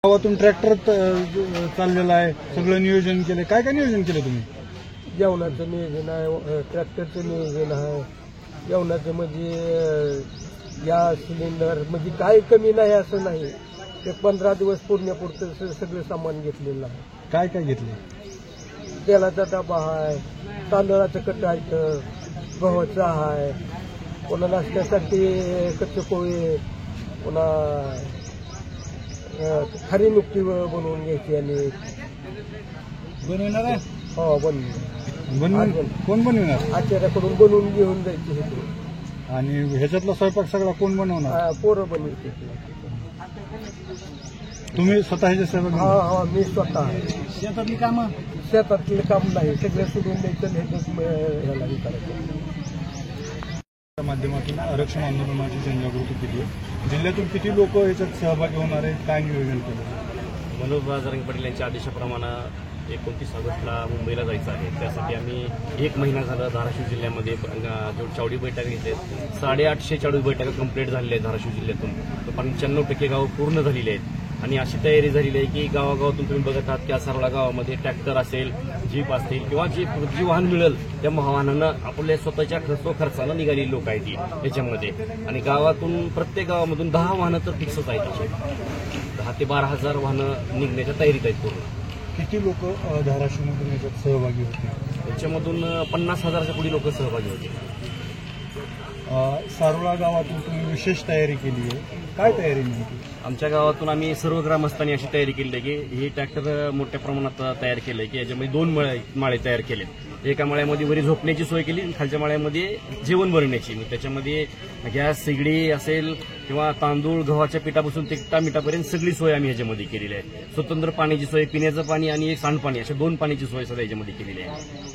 गावातून ट्रॅक्टर चाललेला आहे, सगळं नियोजन केलं. काय काय नियोजन केलं तुम्ही? जेवणाचं नियोजन आहे, ट्रॅक्टरचं नियोजन आहे, जेवणाचं म्हणजे गॅस सिलेंडर म्हणजे काही कमी नाही असं नाही. ते 15 दिवस पुरण्यापुरतं सगळं सामान घेतलेलं आहे. काय काय घेतले? तेलाचा डबा आहे, तांदळाचं कटायचं, गव्हाचं आहे, पुन्हा नाश्त्यासाठी कच्चे पोहे, पुन्हा खारी नुकती बनवून घ्यायची. आणि बनवणार आहे? हो बनवून. कोण बनवणार? आचार्याकडून बनवून घेऊन जायची. आणि ह्याच्यातला स्वयंपाक सगळा कोण बनवणार? पोरं बनवते. तुम्ही स्वतः ह्याच्या सेवा? हा मी स्वतः. शेतातली कामं? शेतातले काम नाही, सगळं सोडून द्यायचं. ह्याला हे करायचं. माध्यमातून आरक्षण आंदोलनाची जनजागृती केली आहे. जिल्ह्यातून किती लोक याच्यात सहभागी होणार आहेत, काय नियोजन केलं? मनोज जरांगे पाटील यांच्या आदेशाप्रमाणे 29 ऑगस्टला मुंबईला जायचं आहे. त्यासाठी आम्ही 1 महिना झाला धाराशिव जिल्ह्यामध्ये चावडी बैठका घेतल्या. 850 चावडी बैठका कंप्लीट झालेल्या आहेत धाराशिव जिल्ह्यातून. 95% गावं पूर्ण झालेली आहेत. आणि अशी तयारी झालेली आहे की गावागावातून तुम्ही बघत आहात की आसारोळा गावामध्ये ट्रॅक्टर असेल, जीप असतील किंवा जी वाहन मिळेल त्या वाहनानं आपल्या स्वतःच्या खर्चानं निघालेली लोक आहेत याच्यामध्ये. आणि गावातून प्रत्येक गावामधून 10 वाहनं तर फिक्सच आहेत. असे 10 ते 12 हजार वाहनं निघण्याच्या तयारीत आहेत पूर्ण. किती लोक धाराशिवमधून याच्यात सहभागी होते? याच्यामधून 50,000च्या पुढे लोक सहभागी होते. सारोळा गावातून तुम्ही विशेष तयारी केली आहे, काय तयारी नेमकी? आमच्या गावातून आम्ही सर्व ग्रामस्थांनी अशी तयारी केली आहे की हे ट्रॅक्टर मोठ्या प्रमाणात तयार केलं आहे की याच्यामध्ये 2 माळे तयार केलेत. एका माळ्यामध्ये वरी झोपण्याची सोय केली, खालच्या माळ्यामध्ये जेवण बनवण्याची. त्याच्यामध्ये गॅस सिगडी असेल किंवा तांदूळ गव्हाच्या पिठापासून तिखटा मिठापर्यंत सगळी सोय आम्ही याच्यामध्ये केलेली आहे. स्वतंत्र पाण्याची सोय, पिण्याचं पाणी आणि एक सांडपाणी अशा 2 पाण्याची सोय सध्या याच्यामध्ये केलेली आहे.